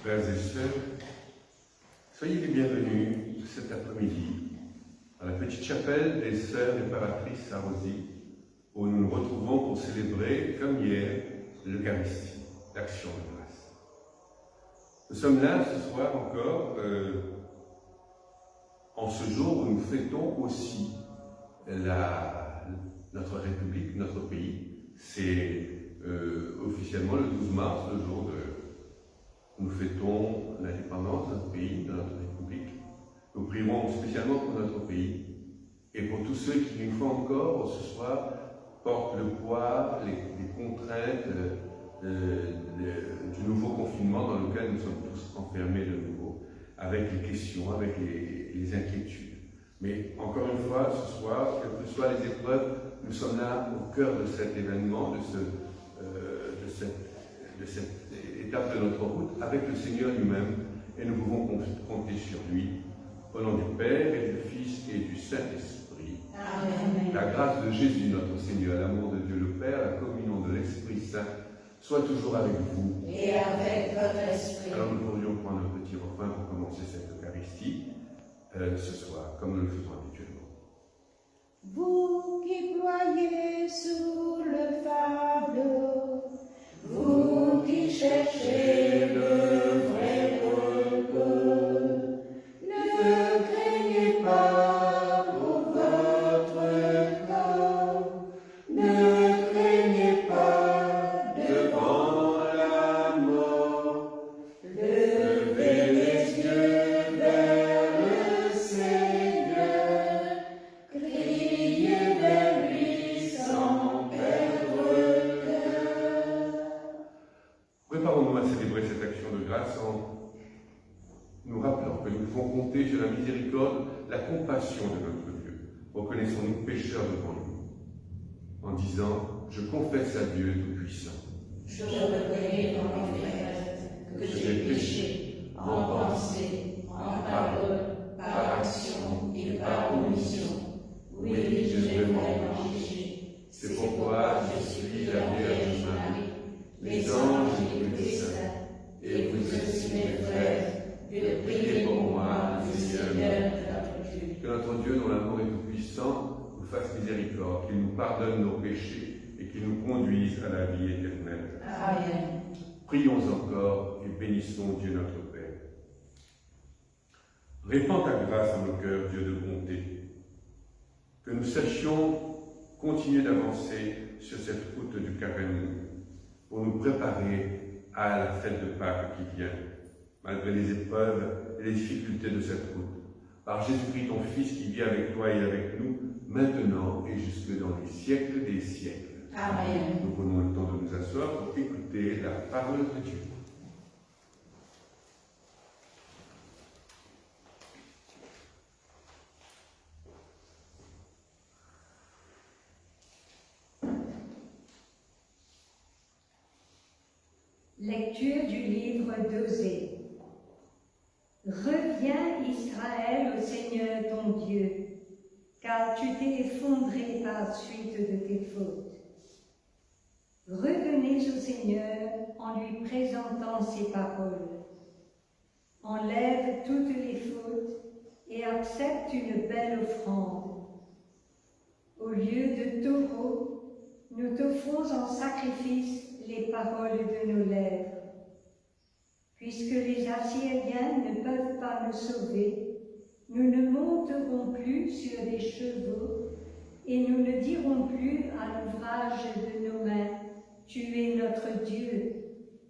Frères et sœurs, soyez les bienvenus cet après-midi à la petite chapelle des Sœurs réparatrices à Rosy, où nous nous retrouvons pour célébrer, comme hier, l'Eucharistie, l'action de grâce. Nous sommes là ce soir encore, en ce jour où nous fêtons aussi notre République, notre pays. C'est officiellement le 12 mars, le jour où nous fêtons l'indépendance de notre pays, de notre République. Nous prierons spécialement pour notre pays et pour tous ceux qui, une fois encore, ce soir, portent le poids, les contraintes du nouveau confinement dans lequel nous sommes tous enfermés de nouveau, avec les questions, avec les inquiétudes. Mais encore une fois, ce soir, quelles que soient les épreuves, nous sommes là au cœur de cet événement, de cette étape de notre route, avec le Seigneur lui-même, et nous pouvons compter sur lui. Au nom du Père et du Fils et du Saint-Esprit. Amen. La grâce de Jésus, notre Seigneur, l'amour de Dieu le Père, la communion de l'Esprit Saint, soit toujours avec vous. Et avec votre esprit. Alors nous pourrions prendre un petit refrain pour commencer cette Eucharistie ce soir, comme nous le faisons habituellement. Vous qui ployez sous le fardeau, vous qui cherchez le vrai repos, ne craignez pas pour votre corps, ne craignez pas devant la mort. Levez les yeux vers le Seigneur, criez vers lui sans perdre cœur. Préparons-nous à célébrer cette action de grâce en nous rappelant que nous devons compter sur la miséricorde, la compassion de notre Dieu. Reconnaissons-nous pécheurs devant lui, en disant « Je confesse à Dieu Tout-Puissant. Je reconnais dans mes frères que j'ai péché en pensée, en parole, par action et par omission. Oui, j'ai vraiment péché. C'est pourquoi je suis la Vierge Marie, les anges et les saints, et vous aussi mes frères, de prier pour moi, le Seigneur notre Dieu. Que notre Dieu, dont l'amour est tout-puissant, nous fasse miséricorde, qu'il nous pardonne nos péchés et qu'il nous conduise à la vie éternelle. Amen. Prions encore et bénissons Dieu notre Père. Répands ta grâce en nos cœurs, Dieu de bonté, que nous sachions continuer d'avancer sur cette route du Carême pour nous préparer à la fête de Pâques qui vient, malgré les épreuves et les difficultés de cette route. Par Jésus-Christ, ton Fils, qui vit avec toi et avec nous, maintenant et jusque dans les siècles des siècles. Amen. Nous prenons le temps de nous asseoir pour écouter la parole de Dieu. Lecture du livre d'Osée. Reviens, Israël, au Seigneur ton Dieu, car tu t'es effondré par suite de tes fautes. Revenez au Seigneur en lui présentant ses paroles. Enlève toutes les fautes et accepte une belle offrande. Au lieu de taureaux, nous t'offrons en sacrifice les paroles de nos lèvres. Puisque les Assyriens ne peuvent pas nous sauver, nous ne monterons plus sur des chevaux et nous ne dirons plus à l'ouvrage de nos mains, tu es notre Dieu,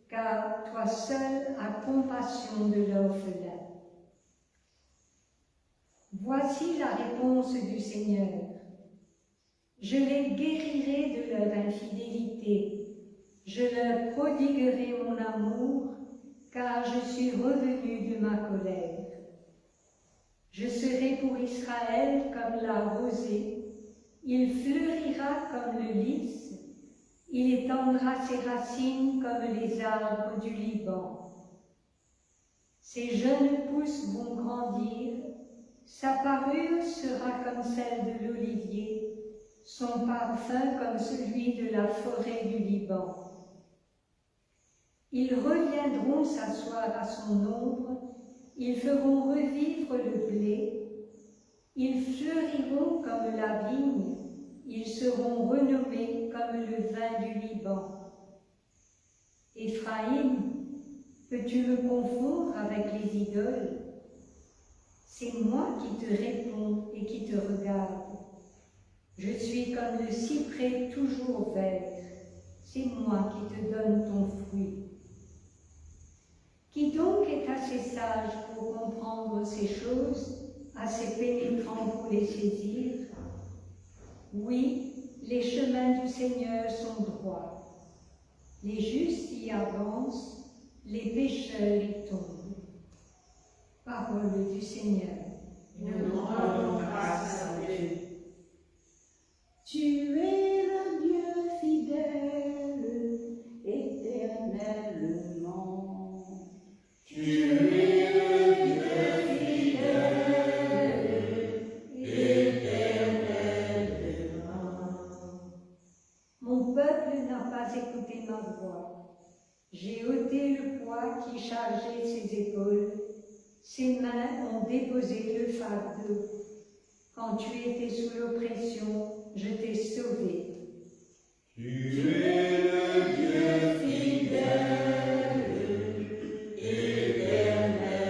car toi seul as compassion de l'orphelin. Voici la réponse du Seigneur. Je les guérirai de leur infidélité, je leur prodiguerai mon amour, car je suis revenu de ma colère. Je serai pour Israël comme la rosée, il fleurira comme le lys, il étendra ses racines comme les arbres du Liban. Ses jeunes pousses vont grandir, sa parure sera comme celle de l'olivier, son parfum comme celui de la forêt du Liban. Ils reviendront s'asseoir à son ombre, ils feront revivre le blé, ils fleuriront comme la vigne, ils seront renommés comme le vin du Liban. Éphraïm, peux-tu me confondre avec les idoles? C'est moi qui te réponds et qui te regarde. Je suis comme le cyprès toujours vert, c'est moi qui te donne ton fruit. Qui donc est assez sage pour comprendre ces choses, assez pénétrant pour les saisir? Oui, les chemins du Seigneur sont droits. Les justes y avancent, les pécheurs y tombent. Parole du Seigneur. Nous rendons grâce à Dieu. Tu es le Dieu fidèle, éternellement. Tu es le Dieu fidèle, éternellement. Mon peuple n'a pas écouté ma voix. J'ai ôté le poids qui chargeait ses épaules. Ses mains ont déposé le fardeau. Quand tu étais sous l'oppression, je t'ai sauvé. Tu es le Dieu fidèle, éternellement.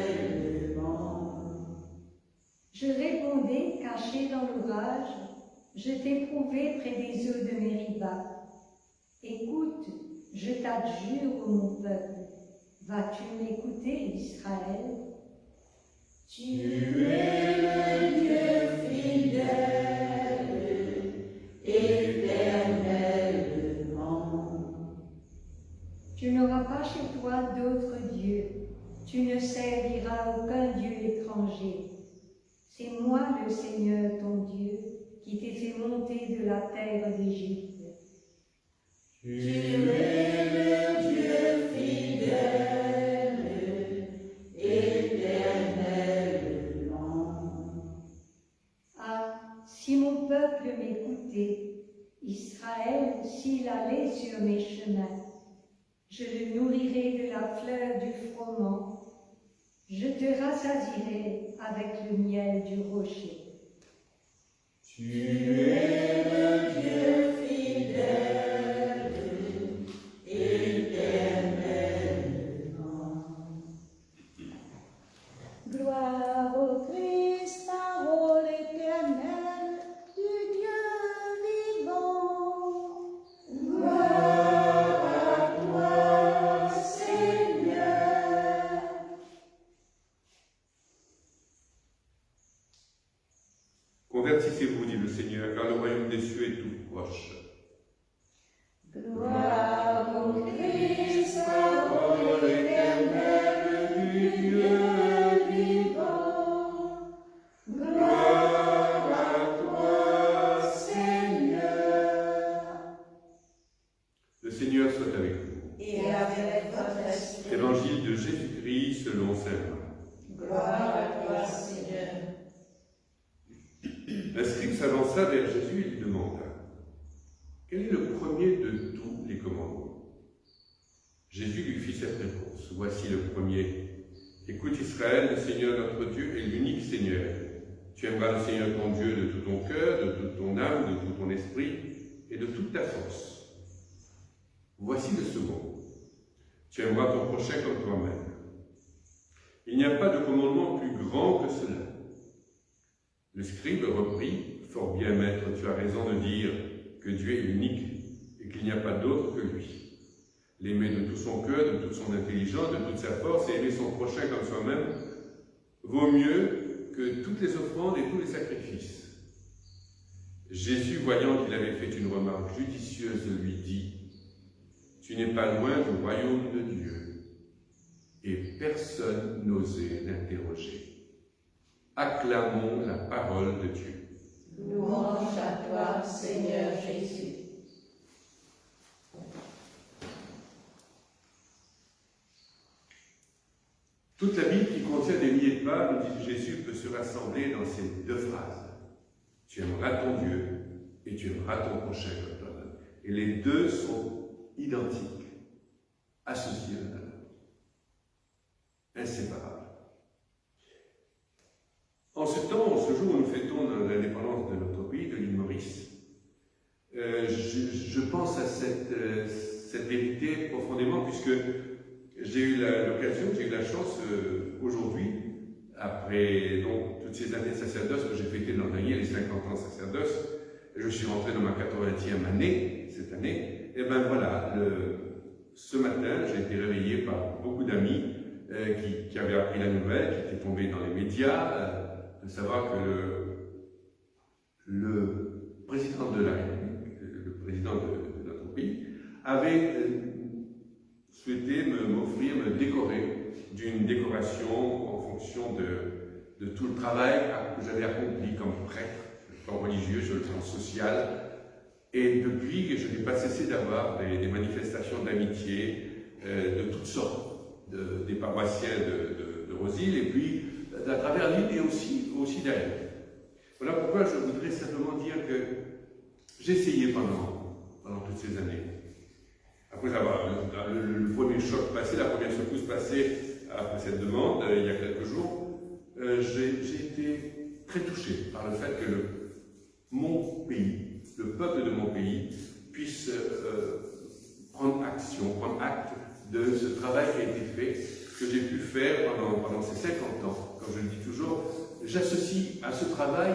Je répondais, caché dans l'orage, je t'ai prouvé près des eaux de Mériba. Écoute, je t'adjure, ô mon peuple, vas-tu m'écouter, Israël? Tu es le Dieu fidèle, éternellement. Tu n'auras pas chez toi d'autre Dieu. Tu ne serviras aucun Dieu étranger. C'est moi le Seigneur ton Dieu qui t'ai fait monter de la terre d'Égypte. Tu es le Dieu fidèle, éternellement. Ah, si mon peuple m'écoutait, Israël, s'il allait sur mes chemins, je le nourrirai de la fleur du froment, je te rassasierai avec le miel du rocher. Tu es le Dieu fidèle, éternellement. Gloire au Christ, parole éternelle du Dieu vivant. Gloire à toi, Seigneur. Convertissez-vous, dit le Seigneur, car le royaume des cieux est tout proche. Gloire au Christ, parole éternelle du Dieu vivant. Gloire à toi, Seigneur. Le Seigneur soit avec vous. Et avec votre esprit. Évangile de Jésus-Christ selon saint Marc. Gloire à toi, Seigneur. Un scribe s'avança vers Jésus et lui demanda: quel est le premier de tous les commandements? Jésus lui fit cette réponse: voici le premier. Écoute Israël, le Seigneur notre Dieu est l'unique Seigneur. Tu aimeras le Seigneur ton Dieu de tout ton cœur, de toute ton âme, de tout ton esprit et de toute ta force. Voici le second. Tu aimeras ton prochain comme toi-même. Il n'y a pas de commandement plus grand que cela. Le scribe reprit: fort bien, maître, tu as raison de dire que Dieu est unique et qu'il n'y a pas d'autre que lui. L'aimer de tout son cœur, de toute son intelligence, de toute sa force et aimer son prochain comme soi-même vaut mieux que toutes les offrandes et tous les sacrifices. Jésus, voyant qu'il avait fait une remarque judicieuse, lui dit: tu n'es pas loin du royaume de Dieu. Et personne n'osait l'interroger. Acclamons la parole de Dieu. Louange à toi, Seigneur Jésus. Toute la Bible qui contient des milliers de pages, nous dit que Jésus, peut se rassembler dans ces deux phrases. Tu aimeras ton Dieu et tu aimeras ton prochain comme toi-même. Et les deux sont identiques, associés l'un à l'autre. inséparables. En ce jour où nous fêtons l'indépendance de notre pays, de l'île Maurice, je pense à cette vérité profondément, puisque j'ai eu la chance aujourd'hui, après donc, toutes ces années de sacerdoce que j'ai fêtées l'an dernier, les 50 ans de sacerdoce, je suis rentré dans ma 80e année, cette année, et ben voilà, ce matin, j'ai été réveillé par beaucoup d'amis qui avaient appris la nouvelle, qui étaient tombés dans les médias, de savoir que le président de la République, le président de notre pays, avait souhaité m'offrir, me décorer d'une décoration en fonction de tout le travail que j'avais accompli comme prêtre, sur le plan religieux, sur le plan social. Et depuis, je n'ai pas cessé d'avoir des manifestations d'amitié de toutes sortes, des paroissiens de Rosille, et puis à travers l'île et aussi derrière. Voilà pourquoi je voudrais simplement dire que j'ai essayé pendant toutes ces années. Après avoir le premier choc passé, la première secousse passée après cette demande, il y a quelques jours, j'ai été très touché par le fait que mon pays, le peuple de mon pays, puisse prendre acte de ce travail qui a été fait, que j'ai pu faire pendant ces 50 ans. Comme je le dis toujours, j'associe à ce travail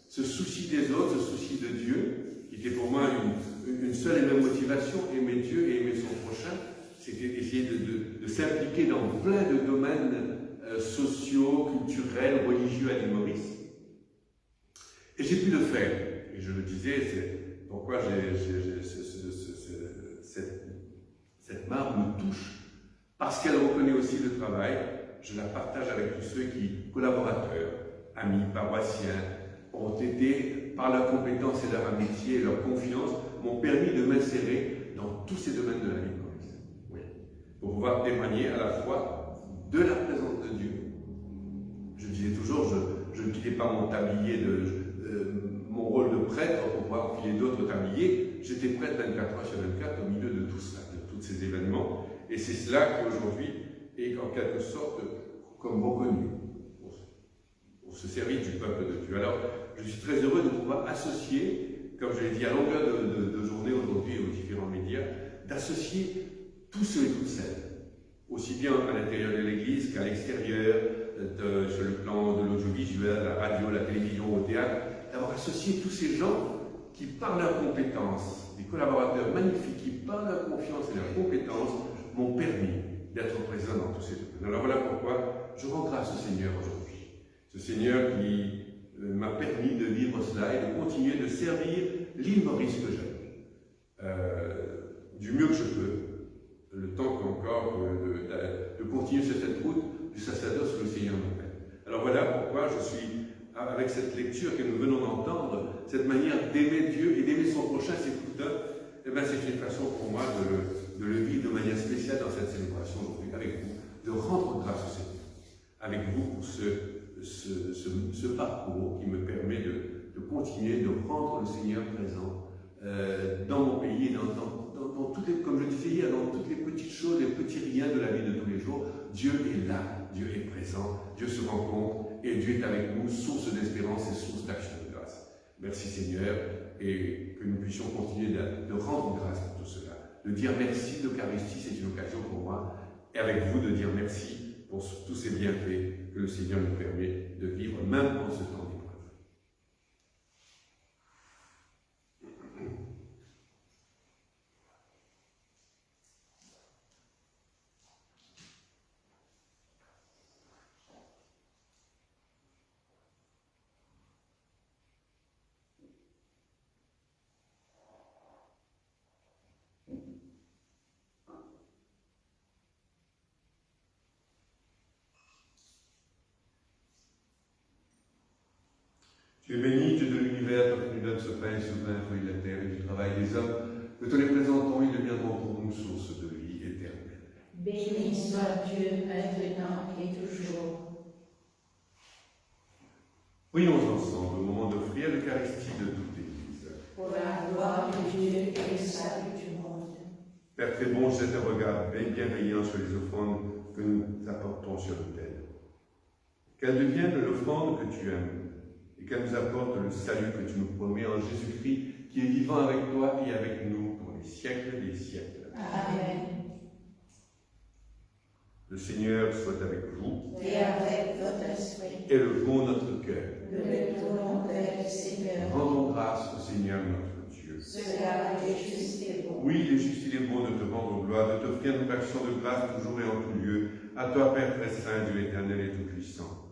ce souci des autres, ce souci de Dieu, qui était pour moi une seule et même motivation, aimer Dieu et aimer son prochain, c'était d'essayer de s'impliquer dans plein de domaines sociaux, culturels, religieux à l'île Maurice. Et j'ai pu le faire. Et je le disais, c'est pourquoi cette marque me touche. Parce qu'elle reconnaît aussi le travail, je la partage avec tous ceux collaborateurs, amis, paroissiens, ont été, par leur compétence et leur amitié et leur confiance, m'ont permis de m'insérer dans tous ces domaines de la vie de Maurice. Oui. Pour pouvoir témoigner à la fois de la présence de Dieu. Je disais toujours, je ne quittais pas mon tablier, mon rôle de prêtre pour pouvoir enfiler d'autres tabliers. J'étais prêtre 24 heures sur 24 au milieu de tout ça, de tous ces événements. Et c'est cela qui aujourd'hui est en quelque sorte comme reconnu pour se servir du peuple de Dieu. Alors, je suis très heureux de pouvoir associer, comme je l'ai dit à longueur de journée aujourd'hui aux différents médias, d'associer tous ceux et toutes celles, aussi bien à l'intérieur de l'Église qu'à l'extérieur, sur le plan de l'audiovisuel, la radio, la télévision, au théâtre, d'avoir associé tous ces gens qui, par leurs compétences, des collaborateurs magnifiques qui, par leur confiance et leur compétence, m'ont permis d'être présent dans tous ces domaines. Alors voilà pourquoi je rends grâce au Seigneur aujourd'hui. Ce Seigneur qui m'a permis de vivre cela et de continuer de servir l'île Maurice que j'aime. Du mieux que je peux, le temps qu'encore de continuer sur cette route du sacerdoce que le Seigneur m'appelle. Alors voilà pourquoi je suis, avec cette lecture que nous venons d'entendre, cette manière d'aimer Dieu et d'aimer son prochain, ses couteaux, eh bien c'est une façon pour moi de le vivre de manière spéciale dans cette célébration aujourd'hui avec vous, de rendre grâce au Seigneur, avec vous pour ce parcours qui me permet de continuer de rendre le Seigneur présent dans mon pays et dans toutes les, comme je disais hier, dans toutes les petites choses, les petits riens de la vie de tous les jours. Dieu est là, Dieu est présent, Dieu se rencontre et Dieu est avec nous, source d'espérance et source d'action de grâce. Merci Seigneur, et que nous puissions continuer de rendre grâce pour tout cela. De dire merci, l'Eucharistie, c'est une occasion pour moi, et avec vous de dire merci pour tous ces bienfaits que le Seigneur nous permet de vivre, même en ce temps d'épreuve. Tu es béni, Dieu de l'univers, toi qui nous donnes ce pain souverain, fruit de la terre et du travail des hommes, que te les présentons, ils deviendront pour nous source de vie éternelle. Béni soit Dieu, maintenant et toujours. Prions ensemble au moment d'offrir l'Eucharistie de toute l'Église. Pour la gloire de Dieu et le salut du monde. Père très bon, jette un regard bienveillant sur les offrandes que nous apportons sur l'autel. Qu'elle devienne l'offrande que tu aimes et qu'elle nous apporte le salut que tu nous promets en Jésus-Christ qui est vivant avec toi et avec nous pour les siècles des siècles. Amen. Le Seigneur soit avec vous Et avec votre esprit, élevons notre cœur. nous le tournons vers le Seigneur. Rendons grâce au Seigneur notre Dieu. Cela est juste et bon. Oui, il est juste, il est bon de te rendre gloire, de t'offrir une action de grâce toujours et en tout lieu, à toi, Père très saint, Dieu éternel et tout-puissant.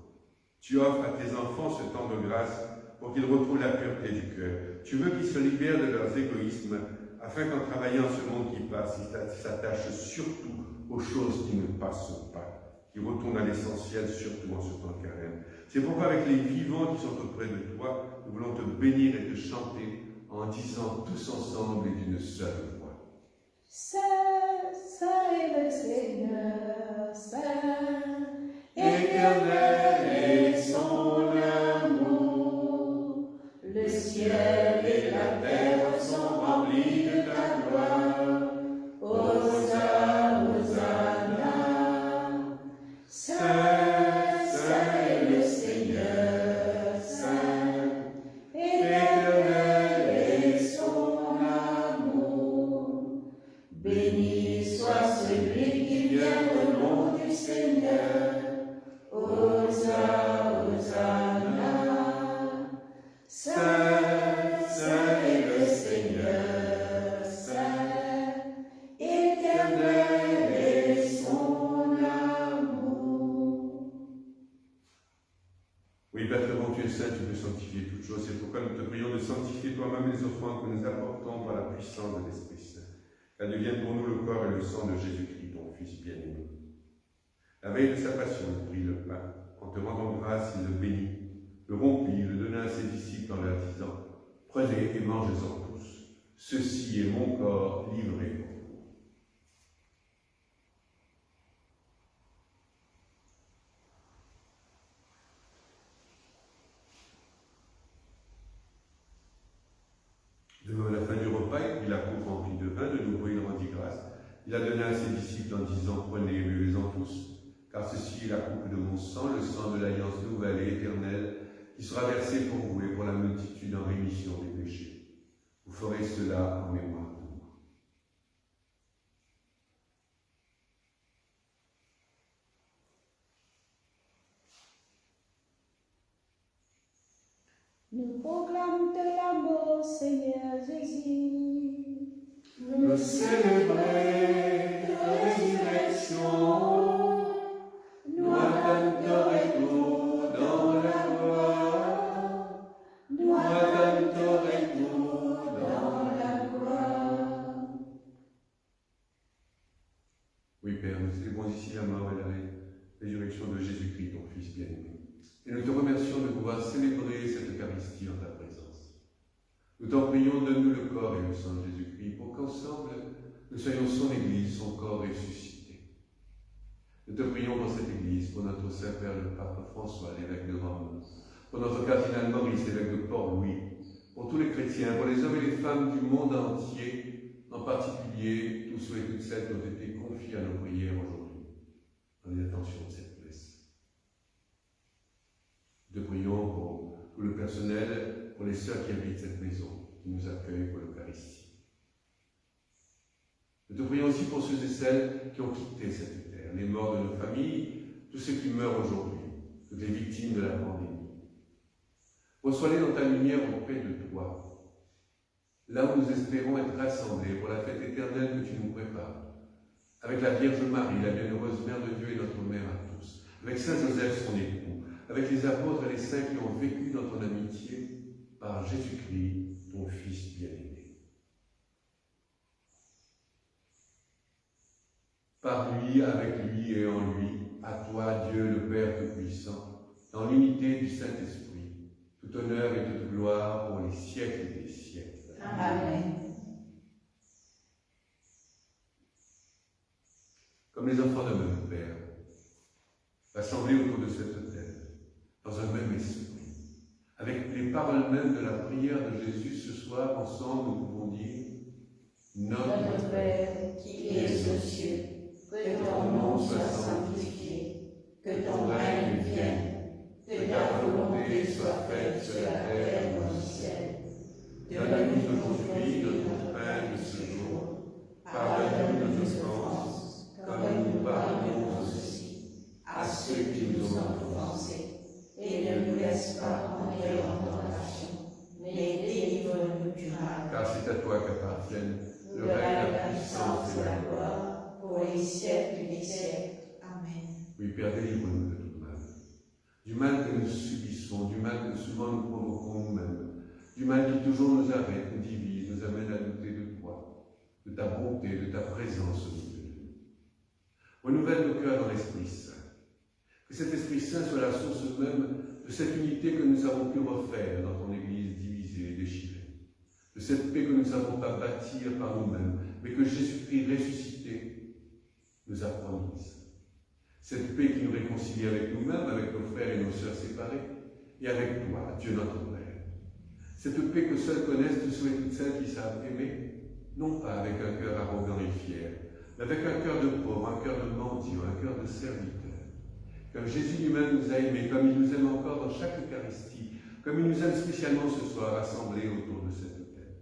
Tu offres à tes enfants ce temps de grâce pour qu'ils retrouvent la pureté du cœur. Tu veux qu'ils se libèrent de leurs égoïsmes, afin qu'en travaillant ce monde qui passe, ils s'attachent surtout aux choses qui ne passent pas, qui retournent à l'essentiel, surtout en ce temps de carême. C'est pourquoi avec les vivants qui sont auprès de toi, nous voulons te bénir et te chanter en disant tous ensemble et d'une seule voix. Saint, Saint est le Seigneur, Saint, Éternel est son amour. Le ciel et la terre sont remplis de ta gloire. Hosanna, Hosanna. Saint, Saint est le Seigneur, Saint. Éternel est son amour. Béni soit celui qui vient au nom du Seigneur. Hosanna, Hosanna. Saint, Saint est le Seigneur, Saint. Éternel est son amour. Oui, Père très bon, tu es saint, tu peux sanctifier toutes choses. C'est pourquoi nous te prions de sanctifier toi-même les offrandes que nous apportons par la puissance de l'Esprit Saint. Qu'elles deviennent pour nous le corps et le sang de Jésus-Christ, ton Fils bien-aimé. La veille de sa passion, il prit le pain. En te rendant grâce, il le bénit, le rompit, le donna à ses disciples en leur disant « Prenez et mangez-en tous. Ceci est mon corps livré pour vous. » De même, à la fin du repas, il prit la coupe remplie de vin, de nouveau il rendit grâce. Il la donna à ses disciples en disant « Prenez et buvez-en tous. Car ceci est la coupe de mon sang, le sang de l'alliance nouvelle et éternelle, qui sera versé pour vous et pour la multitude en rémission des péchés. Vous ferez cela en mémoire de moi. » nous proclamons la mort, Seigneur Jésus. Nous célébrons ta résurrection. Nous attendons dans la gloire. Nous attendons dans la gloire. Oui, Père, nous célébrons ici la mort et la résurrection de Jésus-Christ, ton Fils bien-aimé. Et nous te remercions de pouvoir célébrer cette Eucharistie en ta présence. Nous t'en prions, donne-nous le corps et le sang de Jésus-Christ, pour qu'ensemble, nous soyons son Église, son corps ressuscité. Nous te prions pour cette Église, pour notre Saint-Père le Pape François, l'évêque de Rome, pour notre cardinal Maurice, l'évêque de Port-Louis, pour tous les chrétiens, pour les hommes et les femmes du monde entier, en particulier tous ceux et toutes celles qui ont été confiés à nos prières aujourd'hui, dans les attentions de cette messe. Nous te prions pour tout le personnel, pour les sœurs qui habitent cette maison, qui nous accueillent pour l'Eucharistie. Nous te prions aussi pour ceux et celles qui ont quitté cette terre, les morts de nos familles, tous ceux qui meurent aujourd'hui, toutes les victimes de la pandémie. Reçois-les dans ta lumière auprès de toi, là où nous espérons être rassemblés pour la fête éternelle que tu nous prépares, avec la Vierge Marie, la bienheureuse Mère de Dieu et notre Mère à tous, avec Saint Joseph, son époux, avec les apôtres et les saints qui ont vécu dans ton amitié, par Jésus-Christ, ton Fils bien-aimé. Par lui, avec lui et en lui, à toi, Dieu le Père Tout-Puissant, dans l'unité du Saint-Esprit, tout honneur et toute gloire pour les siècles des siècles. Amen. Comme les enfants d'un même Père, rassemblés autour de cette autel, dans un même esprit, avec les paroles mêmes de la prière de Jésus ce soir, ensemble, nous pouvons dire « Notre Notre Père qui es aux cieux, que ton nom soit sanctifié, que ton règne vienne, que ta volonté soit faite sur la terre comme au ciel. Donne-nous aujourd'hui notre pain de ce jour. Pardonne-nous nos offenses, comme nous pardonnons aussi à ceux qui nous ont offensés. Et ne nous laisse pas entrer en tentation, mais délivre-nous du mal. Car c'est à toi qu'appartiennent Le règne, la puissance et la gloire, pour les siècles des siècles. Amen. Oui, Père, délivre-nous de tout mal. Du mal que nous subissons, du mal que souvent nous provoquons nous-mêmes, du mal qui toujours nous arrête, nous divise, nous amène à douter de toi, de ta bonté, de ta présence au milieu de nous. Renouvelle nos cœurs dans l'Esprit Saint. Que cet Esprit Saint soit la source même de cette unité que nous avons pu refaire dans ton Église divisée et déchirée. De cette paix que nous ne savons pas bâtir par nous-mêmes, mais que Jésus-Christ ressuscité nous a promise. Cette paix qui nous réconcilie avec nous-mêmes, avec nos frères et nos sœurs séparés, et avec toi, Dieu notre Père. Cette paix que seuls connaissent tous ceux et toutes celles qui savent aimer, non pas avec un cœur arrogant et fier, mais avec un cœur de pauvre, un cœur de mendiant, un cœur de serviteur. Comme Jésus lui-même nous a aimés, comme il nous aime encore dans chaque Eucharistie, comme il nous aime spécialement ce soir rassemblés autour de cette autel.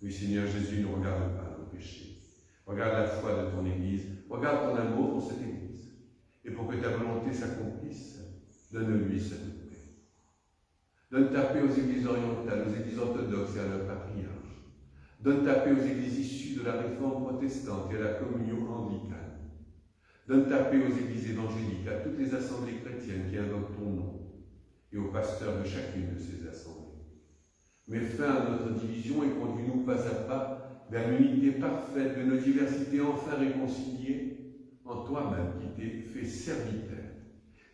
Oui, Seigneur Jésus, ne regarde pas nos péchés. Regarde la foi de ton Église, regarde ton amour pour cette Église. Et pour que ta volonté s'accomplisse, donne-lui cette paix. Donne ta paix aux Églises orientales, aux Églises orthodoxes et à leurs patriarches. Donne ta paix aux Églises issues de la réforme protestante et à la communion anglicane. Donne ta paix aux Églises évangéliques, à toutes les assemblées chrétiennes qui invoquent ton nom, et aux pasteurs de chacune de ces assemblées. Mets fin à notre division et conduis-nous pas à pas vers l'unité parfaite de nos diversités enfin réconciliées en toi-même qui t'es fait serviteur,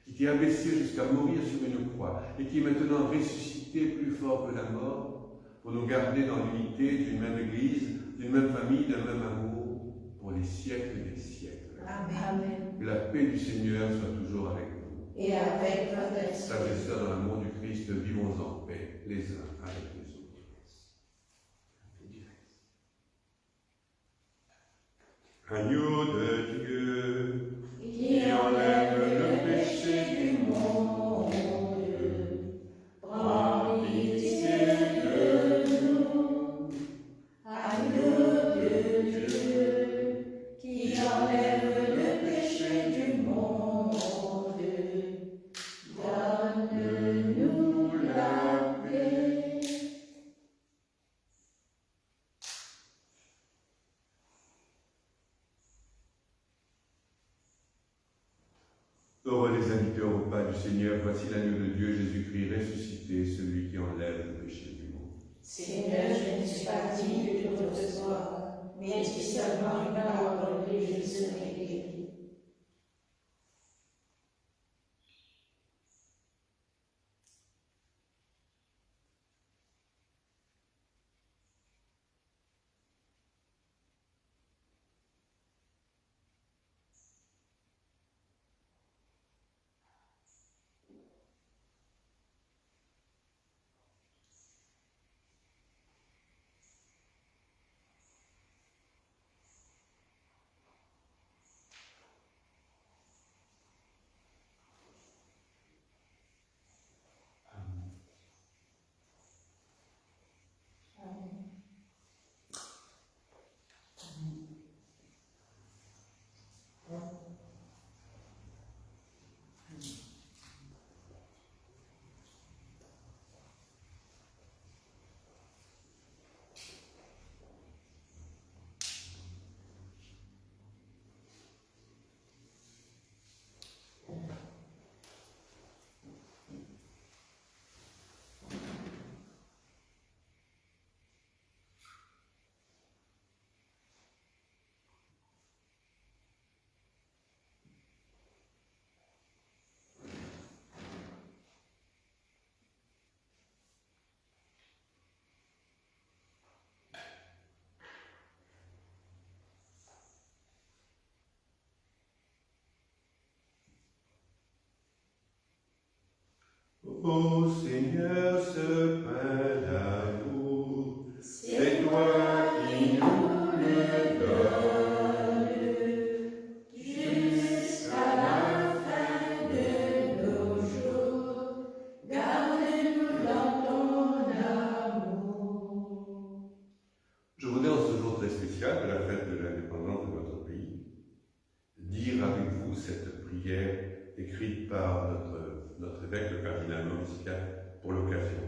qui t'es abaissé jusqu'à mourir sur une croix et qui est maintenant ressuscité plus fort que la mort pour nous garder dans l'unité d'une même Église, d'une même famille, d'un même amour pour les siècles des siècles. Amen. Que la paix du Seigneur soit toujours avec nous. Et avec votre esprit. Frères et sœurs, dans l'amour du Christ, vivons en paix les uns avec les autres. Agneau de Dieu, Qui enlève le péché du monde, prends pitié de nous. Agneau de Dieu, qui enlève le péché du monde, donne-nous la paix. Heureux les invités au repas du Seigneur, voici l'agneau de Dieu, Jésus-Christ ressuscité, celui qui enlève le péché du monde. Seigneur, je ne suis pas digne de te recevoir, mais dis seulement une parole et je serai guéri. Ô Seigneur, ce pain d'amour, c'est toi qui nous le donnes. évêque, le cardinal Maurice Piat, pour l'occasion.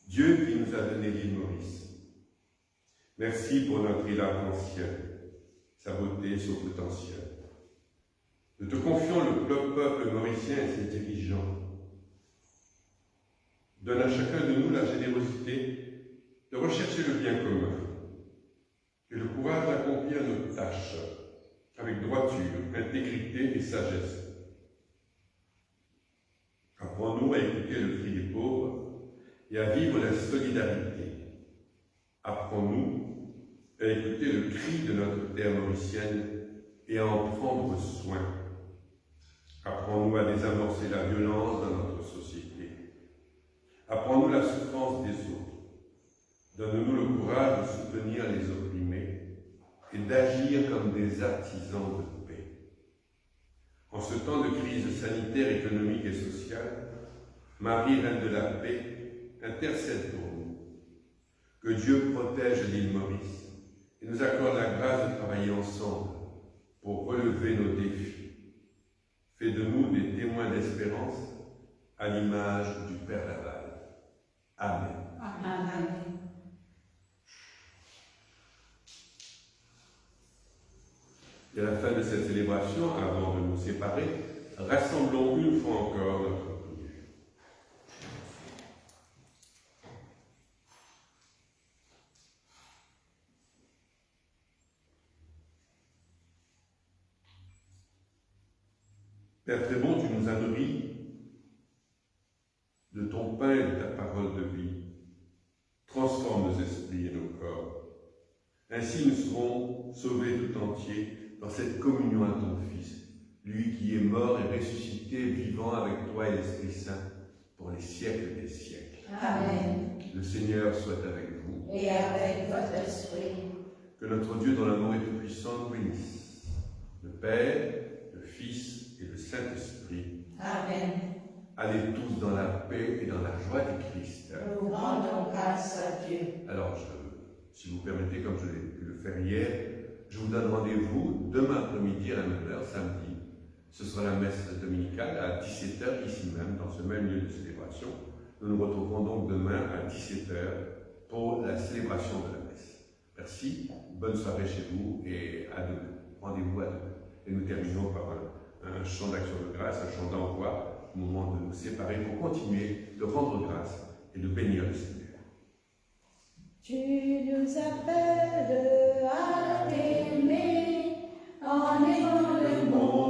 Dieu qui nous a donné l'île Maurice, merci pour notre île arc-en-ciel, sa beauté, son potentiel. Nous te confions le peuple mauricien et ses dirigeants. Donne à chacun de nous la générosité de rechercher le bien commun et le courage d'accomplir nos tâches avec droiture, intégrité et sagesse. Apprends-nous à écouter le cri des pauvres et à vivre la solidarité. Apprends-nous à écouter le cri de notre terre mauricienne et à en prendre soin. Apprends-nous à désamorcer la violence dans notre société. Apprends-nous la souffrance des autres. Donne-nous le courage de soutenir les opprimés et d'agir comme des artisans de paix. En ce temps de crise sanitaire, économique et sociale, Marie, Reine de la Paix, intercède pour nous. Que Dieu protège l'île Maurice et nous accorde la grâce de travailler ensemble pour relever nos défis. Fais de nous des témoins d'espérance à l'image du Père Laval. Amen. Amen. Et à la fin de cette célébration, avant de nous séparer, rassemblons une fois encore notre prière. Père très bon, tu nous as nourris de ton pain et de ta parole de vie. Transforme nos esprits et nos corps. Ainsi nous serons sauvés tout entiers dans cette communion à ton Fils, lui qui est mort et ressuscité, vivant avec toi et l'Esprit Saint pour les siècles des siècles. Amen. Le Seigneur soit avec vous. Et avec votre esprit. Que notre Dieu dans l'amour et tout-puissant nous bénisse. Le Père, le Fils et le Saint-Esprit. Amen. Allez tous dans la paix et dans la joie du Christ. Nous rendons grâce à Dieu. Alors, si vous permettez, comme je l'ai pu le faire hier, je vous donne rendez-vous demain après-midi à la même heure, samedi. Ce sera la messe dominicale à 17h, ici même, dans ce même lieu de célébration. Nous nous retrouverons donc demain à 17h pour la célébration de la messe. Merci, bonne soirée chez vous et à demain. Rendez-vous à demain. Et nous terminons par un chant d'action de grâce, un chant d'envoi, au moment de nous séparer pour continuer de rendre grâce et de bénir le Seigneur. Tu nous appelles à t'aimer en aimant le monde.